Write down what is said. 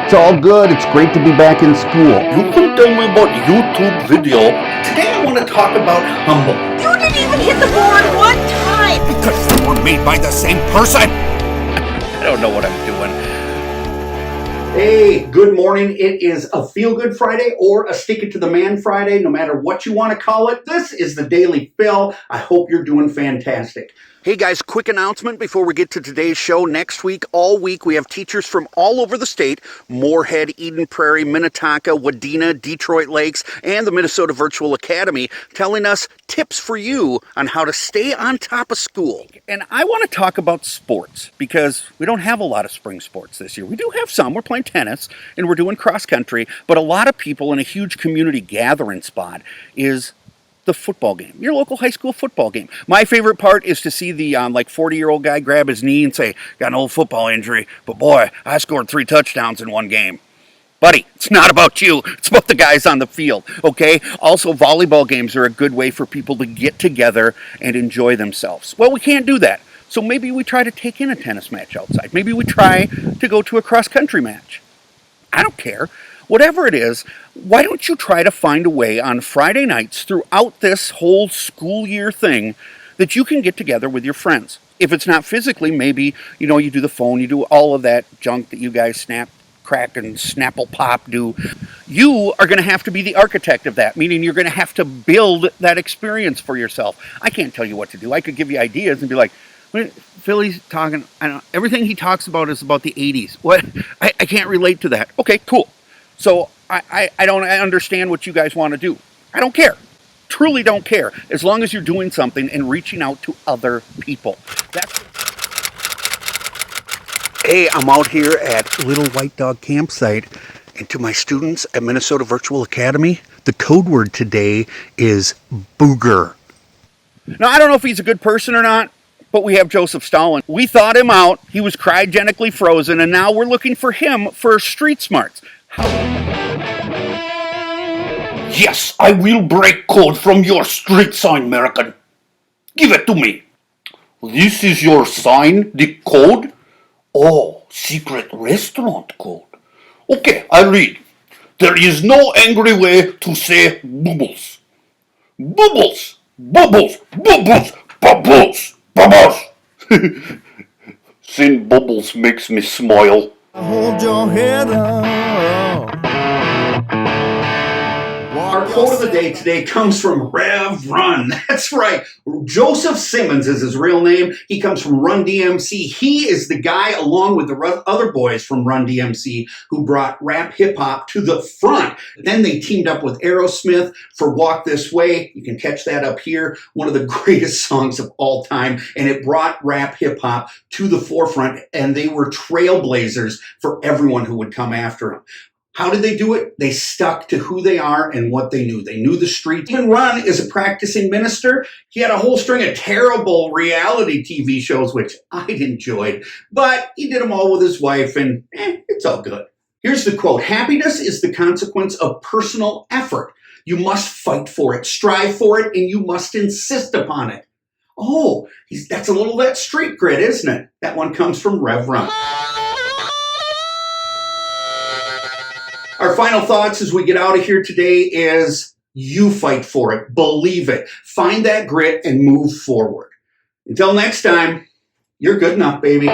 It's all good. It's great to be back in school. You can tell me about YouTube video. Today I want to talk about humble. You didn't even hit the board one time! Because they were made by the same person! I don't know what I'm doing. Hey, good morning. It is a Feel Good Friday or a Stick It to the Man Friday, no matter what you want to call it. This is the Daily Phil. I hope you're doing fantastic. Hey guys, quick announcement before we get to today's show. Next week, all week, we have teachers from all over the state, Moorhead, Eden Prairie, Minnetonka, Wadena, Detroit Lakes, and the Minnesota Virtual Academy, telling us tips for you on how to stay on top of school. And I want to talk about sports because we don't have a lot of spring sports this year. We do have some. We're playing tennis and we're doing cross country, but a lot of people in a huge community gathering spot is the football game, your local high school football game. My favorite part is to see the 40-year-old guy grab his knee and say, got an old football injury, but boy, I scored 3 touchdowns in one game. Buddy, it's not about you. It's about the guys on the field, okay? Also, volleyball games are a good way for people to get together and enjoy themselves. Well, we can't do that. So maybe we try to take in a tennis match outside. Maybe we try to go to a cross-country match. I don't care. Whatever it is, why don't you try to find a way on Friday nights throughout this whole school year thing that you can get together with your friends? If it's not physically, maybe, you do the phone, you do all of that junk that you guys snap, crack, and snapple pop do. You are going to have to be the architect of that, meaning you're going to have to build that experience for yourself. I can't tell you what to do. I could give you ideas and be like, Philly's talking, I don't know, everything he talks about is about the 80s. What? I can't relate to that. Okay, cool. So I don't understand what you guys want to do. I don't care. Truly don't care. As long as you're doing something and reaching out to other people. Hey, I'm out here at Little White Dog Campsite. And to my students at Minnesota Virtual Academy, the code word today is booger. Now, I don't know if he's a good person or not, but we have Joseph Stalin. We thawed him out. He was cryogenically frozen, and now we're looking for him for street smarts. Yes, I will break code from your street sign, American. Give it to me. This is your sign, the code? Oh, secret restaurant code. Okay, I read. There is no angry way to say bubbles. Bubbles, bubbles, bubbles, bubbles, bubbles. Saying bubbles makes me smile. Hold your head up. Our quote of the day today comes from Rev Run. That's right. Joseph Simmons is his real name. He comes from Run DMC. He is the guy, along with the other boys from Run DMC, who brought rap hip-hop to the front. Then they teamed up with Aerosmith for Walk This Way. You can catch that up here. One of the greatest songs of all time. And it brought rap hip-hop to the forefront. And they were trailblazers for everyone who would come after them. How did they do it? They stuck to who they are and what they knew. They knew the street. Even Run is a practicing minister. He had a whole string of terrible reality TV shows, which I enjoyed, but he did them all with his wife, and it's all good. Here's the quote. Happiness is the consequence of personal effort. You must fight for it, strive for it, and you must insist upon it. Oh, that's a little that street grit, isn't it? That one comes from Rev Run. Our final thoughts as we get out of here today is you fight for it. Believe it. Find that grit and move forward. Until next time, you're good enough, baby.